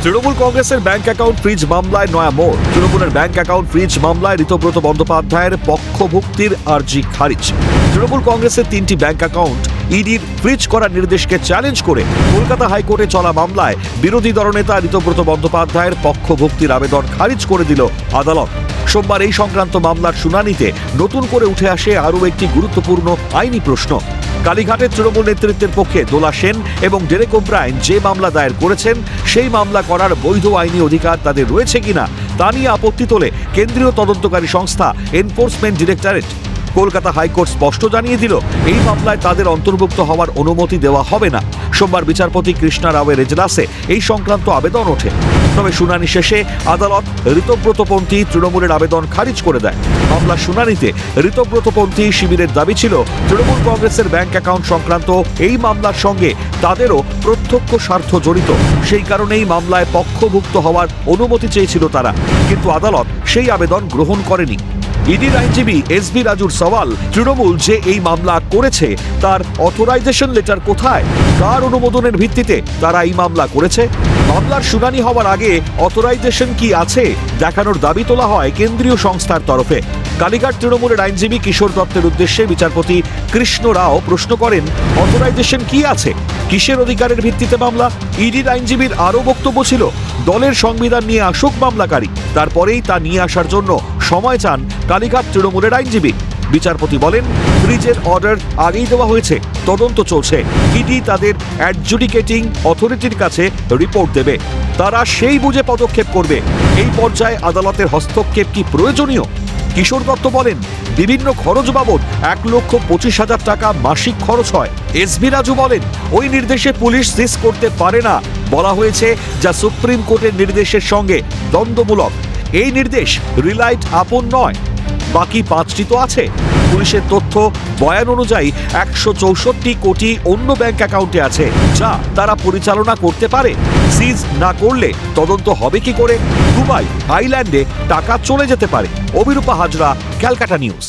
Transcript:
তৃণমূল কংগ্রেসের bank account freeze মামলায় নয়া মোড়। তৃণমূলের ব্যাংক অ্যাকাউন্ট ফ্রিজ মামলায় ঋতব্রত বন্দ্যোপাধ্যায়ের পক্ষভুক্তির আর্জি খারিজ। তৃণমূল কংগ্রেসের 3টি ব্যাংক অ্যাকাউন্ট ইডির ফ্রিজ করার নির্দেশকে চ্যালেঞ্জ করে কলকাতা হাইকোর্টে চলা মামলায় বিরোধী দলনেতা ঋতব্রত বন্দ্যোপাধ্যায়ের পক্ষভুক্তির আবেদন খারিজ করে দিল আদালত। সোমবার এই সংক্রান্ত মামলার শুনানিতে নতুন করে উঠে আসে আরও একটি গুরুত্বপূর্ণ আইনি প্রশ্ন। কালীঘাটের তৃণমূল নেতৃত্বের পক্ষে দোলা সেন এবং ডেরেক ওব্রায়েন যে মামলা দায়ের করেছেন সেই মামলা করার বৈধ আইনি অধিকার তাদের রয়েছে কিনা তা নিয়ে আপত্তি তোলে কেন্দ্রীয় তদন্তকারী সংস্থা এনফোর্সমেন্ট ডিরেক্টরেট। কলকাতা হাইকোর্ট স্পষ্ট জানিয়ে দিল এই মামলায় তাদের অন্তর্ভুক্ত হওয়ার অনুমতি দেওয়া হবে না। সোমবার বিচারপতি কৃষ্ণা রাওয়ের এজলাসে এই সংক্রান্ত আবেদন ওঠে। তবে শুনানি শেষে আদালত ঋতব্রতপন্থী তৃণমূলের আবেদন খারিজ করে দেয়। মামলার শুনানিতে ঋতব্রতপন্থী শিবিরের দাবি ছিল তৃণমূল কংগ্রেসের ব্যাংক অ্যাকাউন্ট সংক্রান্ত এই মামলার সঙ্গে তাদেরও প্রত্যক্ষ স্বার্থ জড়িত, সেই কারণেই মামলায় পক্ষভুক্ত হওয়ার অনুমতি চেয়েছিল তারা, কিন্তু আদালত সেই আবেদন গ্রহণ করেনি। ইডির আইনজীবী এসবি রাজুর সওয়াল, তৃণমূল যে এই মামলা করেছে তার অথরাইজেশন লেটার কোথায়? কার অনুমোদনের ভিত্তিতে তারা এই মামলা করেছে? মামলার শুনানি হওয়ার আগে অথরাইজেশন কি আছে দেখানোর দাবি তোলা হয় কেন্দ্রীয় সংস্থার তরফে। কালীঘাট তৃণমূলের আইনজীবী কিশোর দত্তের উদ্দেশ্যে বিচারপতি কৃষ্ণ রাও প্রশ্ন করেন, অথরাইজেশন কি আছে? কিসের অধিকারের ভিত্তিতে মামলা? ইডির আইনজীবীর আরও বক্তব্য ছিল, দলের সংবিধান নিয়ে আসুক মামলাকারী, তারপরেই তা নিয়ে আসার জন্য সময় চান কালীঘাট তৃণমূলের আইনজীবী। বিচারপতি বলেন, ফ্রিজের অর্ডার আগেই দেওয়া হয়েছে, তদন্ত চলছে, ইডি তাদের অ্যাডজুডিকেটিং অথরিটির কাছে রিপোর্ট দেবে, তারা সেই বুঝে পদক্ষেপ করবে। এই পর্যায়ে আদালতের হস্তক্ষেপ কি প্রয়োজনীয়? কিশোর দত্ত বলেন, বিভিন্ন খরচ বাবদ 1,25,000 টাকা মাসিক খরচ হয়। এসবি রাজু বলেন, ওই নির্দেশে পুলিশ সিজ করতে পারে না, বলা হয়েছে যা সুপ্রিম কোর্টের নির্দেশের সঙ্গে দ্বন্দ্বমূলক। এই নির্দেশ রিলাইট আপন নয়, বাকি 5টি তো আছে। পুলিশের তথ্য বয়ান অনুযায়ী 164 কোটি অন্য ব্যাংক অ্যাকাউন্টে আছে যা তারা পরিচালনা করতে পারে। সিজ না করলে তদন্ত হবে কি করে? দুবাই, আইল্যান্ডে টাকা চলে যেতে পারে। অভিরূপা হাজরা, ক্যালকাটা নিউজ।